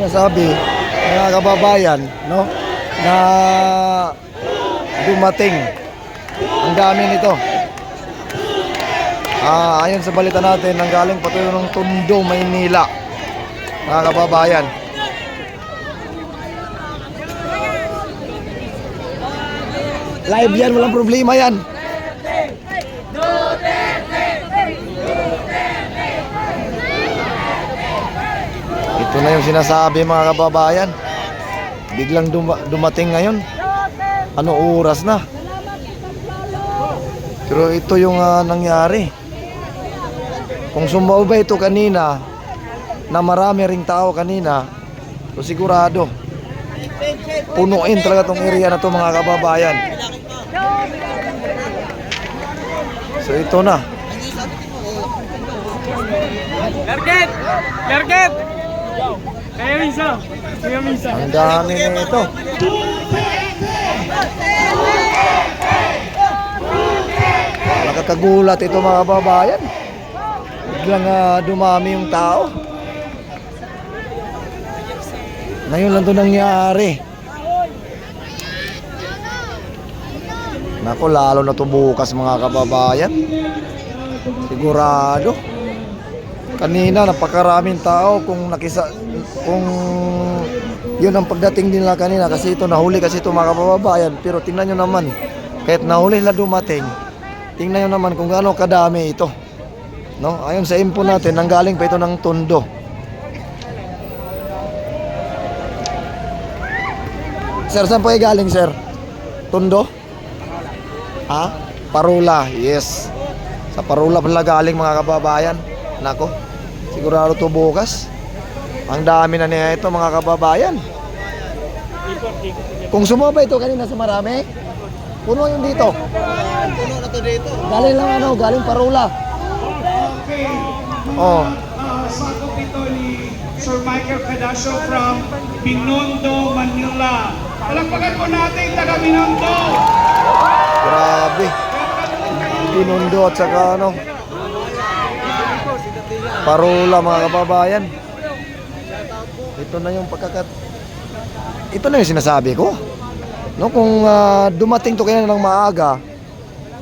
sinasabi, mga kababayan, no, na dumating. Ang dami nito. Ayon sa balita natin, nanggaling pa ito ng Tondo, Maynila, mga kababayan. Live yan, walang problema yan. Ito na yung sinasabi, mga kababayan. Biglang dumating ngayon. Ano oras na? Pero ito yung nangyari. Kung sumobay ito kanina, na marami ring tao kanina, so sigurado punuin talaga tong area na to, mga kababayan. So ito na. Garget! Kaya misa. Ang dami nito. Nakakagulat ito, mga kababayan. Biglang dumami yung tao. Ngayon lang ito nangyari. Naku, lalo na ito bukas, mga kababayan. Sigurado. Kanina napakaraming tao kung yun ang pagdating nila kanina, kasi ito nahuli kasi ito, mga kababayan. Pero tingnan nyo naman, kahit nahuli na dumating, tingnan nyo naman kung gaano kadami ito, no? Ayon sa info natin, nanggaling pa ito ng Tondo. Sir, saan po ay galing, sir? Tondo? Parula, yes. Sa Parula pala galing, mga kababayan. Nako, sigurado to bukas. Ang dami na niya ito, mga kababayan. Kung sumabay ito kanina sa marami, puno yung dito. Puno na to dito. Galing lang galing Parula. Oh. Sakop ito ni Sir Michael Cadasio from Binondo, Manila. Palakpakan po natin taga Binondo. Grabe. Binondo at saka Parula, mga kababayan. Ito na yung ito na yung sinasabi ko, no? Kung dumating to kanina ng maaga,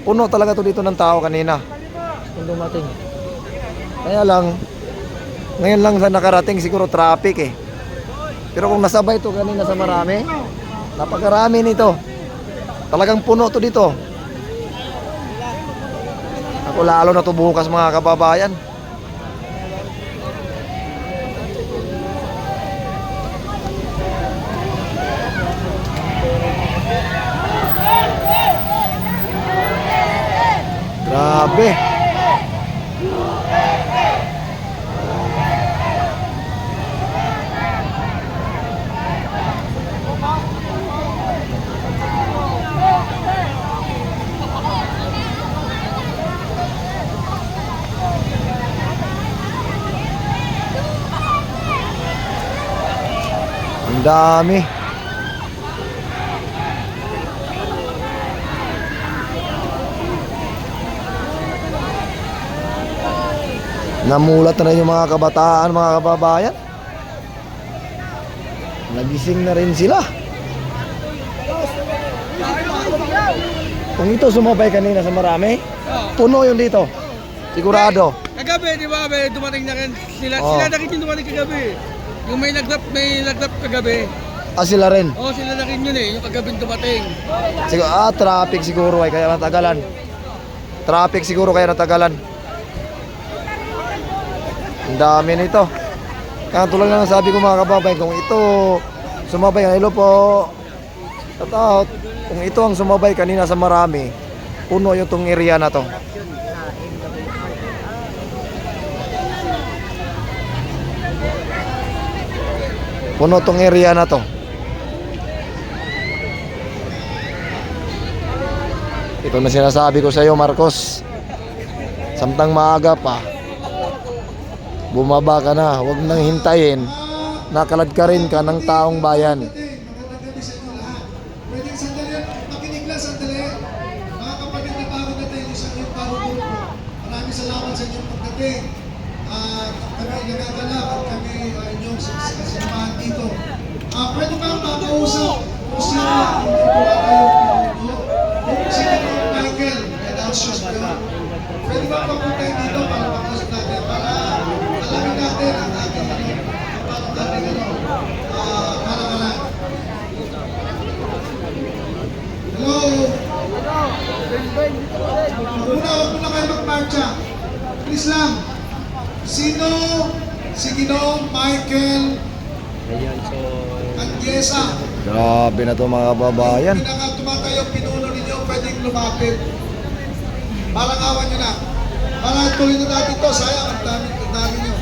puno talaga to dito ng tao kanina kung dumating. Kaya lang ngayon lang sa nakarating, siguro traffic Pero kung nasabay to kanina sa marami, napakarami nito. Talagang puno to dito. Ako lalo na to bukas, mga kababayan. Grabe. Ang dami. Namulat na rin yung mga kabataan, mga kababayan. Nagising na rin sila. Kung ito sumabay kanina sa marami, puno yung dito. Sigurado. Kagabi, di ba? May dumating na rin sila. Oh. Sila na rin yung dumating kagabi. Yung may naglap kagabi. Sila rin. Sila na rin yun yung kagabi dumating. Traffic siguro kaya natagalan. Traffic siguro kaya natagalan. Ang dami nito. Kaya tulad lang sabi ko, mga kababayan, kung ito sumabay, hello po, tatout, kung ito ang sumabay kanina sa marami, puno yung tong area na to. Puno tong area na to. Ito na sinasabi ko sa iyo, Marcos. Samtang maaga pa, bumaba ka na, huwag nang hintayin. Nakalad ka rin ka ng taong bayan. Pwedeng sandali, makinig lang sandali. Mga kapatid na tao natin, isang yung parugod po. Maraming salamat sa inyong pagdating. Kami nagagalak at kami inyong sinamahan dito minutes lang. Sino si Ginoong Michael Andiesa? Grabe na to mga kababayan. Pinaka-tumatayong pinuno ninyo, pwedeng lumapit. Parang awan nyo na. Para tuloy na natin to. Sayang, ang dami nyo.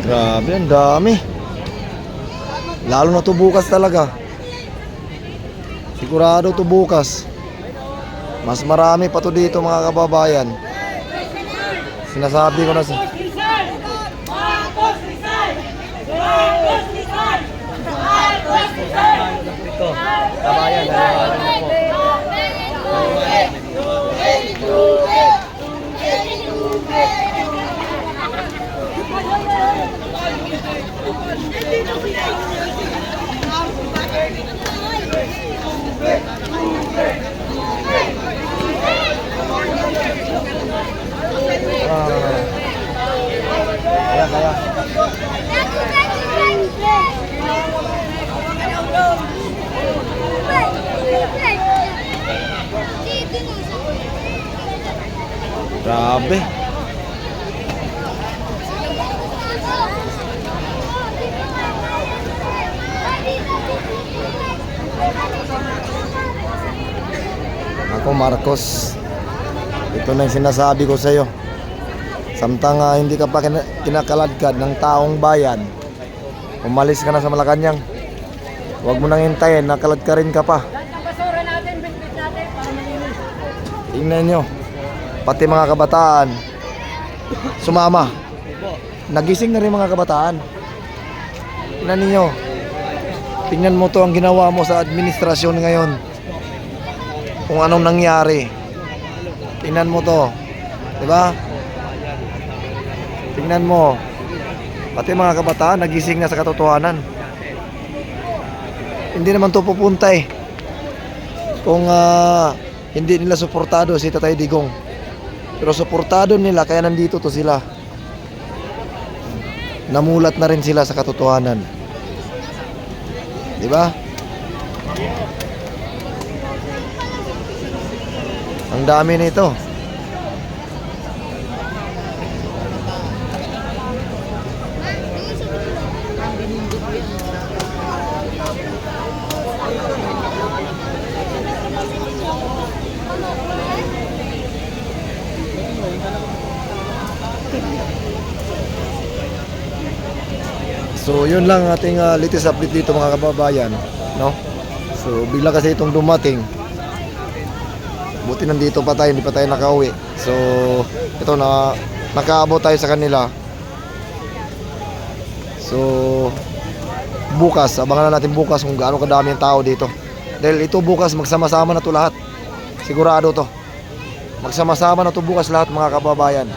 Grabe, ang dami. Lalo na to bukas talaga. Sigurado to bukas. Mas marami pa to dito mga kababayan. Sinasabi ko na sa... Grabe. Ako Marcos, ito na yung sinasabi ko sa iyo. Samtang hindi ka pa kinakaladkad ng taong bayan, umalis ka na sa Malacanang. Huwag mo nang hintayin, nakalad ka rin ka pa. Tingnan nyo, pati mga kabataan sumama. Nagising na rin mga kabataan. Tingnan ninyo, tingnan mo to ang ginawa mo sa administrasyon ngayon. Kung anong nangyari. Tingnan mo to. Diba? Tingnan mo. Pati mga kabataan nagising na sa katotohanan. Hindi naman to pupunta eh. Kung hindi nila suportado si Tatay Digong. Pero suportado nila kaya nandito to sila. Namulat na rin sila sa katotohanan. Diba? Ang dami nito. So yun lang ating latest update dito mga kababayan, no? So bigla kasi itong dumating. Buti nandito pa tayo, hindi pa tayo nakauwi. So ito na nakaabot tayo sa kanila. So bukas, abangan na natin bukas kung gaano kadami ang tao dito. Dahil ito bukas magsama-sama na to lahat. Sigurado to. Magsama-sama na to bukas lahat mga kababayan.